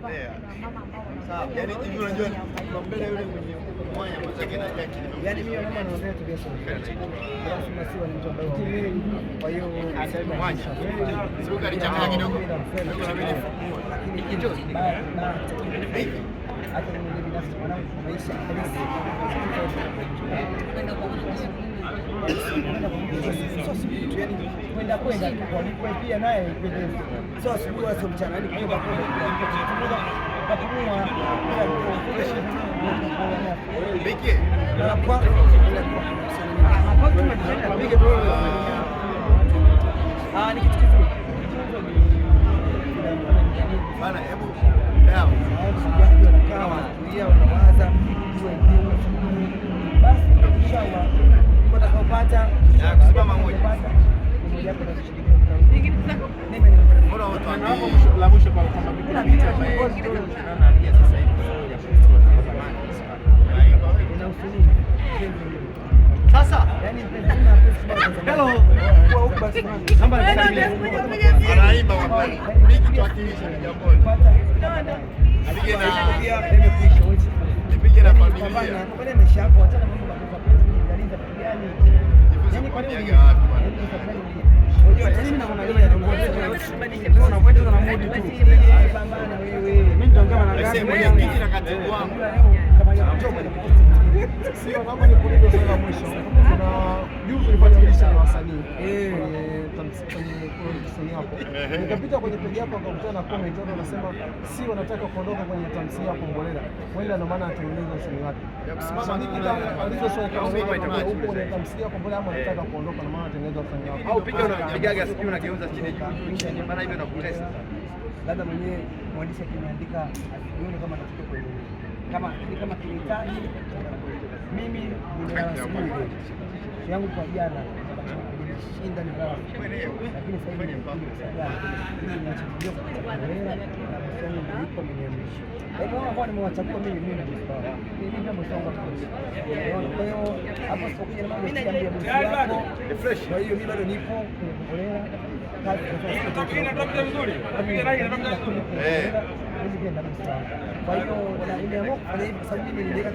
Sawa, yani hivi unajua mbele yule mwenye mwanya mzake na yake. Yaani mimi naomba naongea tu Yesu. Lazima siwe ni mtu ambaye kwa hiyo mwanya. Sio kali chakula kidogo. Lakini kitu hata mimi binafsi mwanangu maisha halisi. Kwenda kwa pia naye sio asubuhi wala sio mchana, yani kwenda kapumua beke na kwa ni kitu kizuri bana. Hebu dawa kawa kulia unawaza basi inshallah utakapata kusimama moja la mwisho kwa sasa hello anaimba kwa bigi tuakilisha jambo nipige na familia kwa maisha yako hata mambo ya kujaliza gani yani kwa nini unajua tena unapoteza na mudi tu pambana wewe mimi nitaongea na gani mwenyekiti na katibu wangu kama kutoka sio naomba nikuulize swali la mwisho. Kuna juzi nilifuatilia na wasanii kwenye tamthilia yako, nikapita kwenye peji yako nikakutana na comment watu wanasema si wanataka kuondoka kwenye tamthilia yako Kombolela, wenda ndio maana atuulize usanii wake. Msanii kita alizosweka huko kwenye tamthilia yako Kombolela ama anataka kuondoka ndio maana atengeneza usanii wako au piga unapigaga sikio unageuza chini juu maana hivyo inakutesa. Labda mwenyewe mwandishi akiniandika asione kama natakiwa kuendelea kama kinihitaji mimi ninawasubiri yangu kwa jana shinda ni bora, lakini sasa hivi nimechaguliwa kutoka Kombolela na msanii yuko mniamrisha. Hivyo ambao nimewachagua mimi ni ndio msongo wa kwa hiyo hapo sikuja na mambo ya bosi yako ni fresh. Kwa hiyo mimi bado nipo Kombolela kazi kwa vizuri kwa hiyo nimeamua kufanya hivi kwa sababu niliweka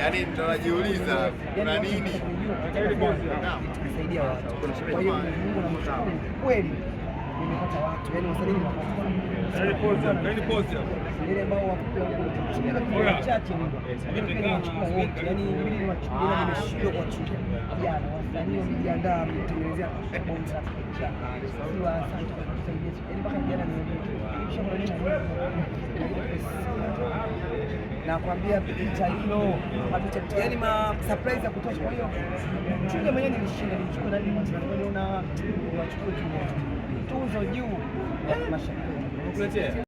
yaani tunajiuliza kuna nini kusaidia watu. Kwa hiyo Mungu namshukuru kweli nimepata watu yaani wasanii ile ambao wachache lakini pia nawachukua wote yaani mimi niwachukua nimeshindwa kuwachukua jana wasanii wamejiandaa mtengenezea bomba la picha kwa asante kwa kusaidia mpaka jana nakwambia picha hilo mapicha yaani ma surprise ya kutosha. Kwa hiyo mchunga mwenyewe nilishinda nilichukua ndani kwa sababu niona wachukue tuzo juu mashabiki.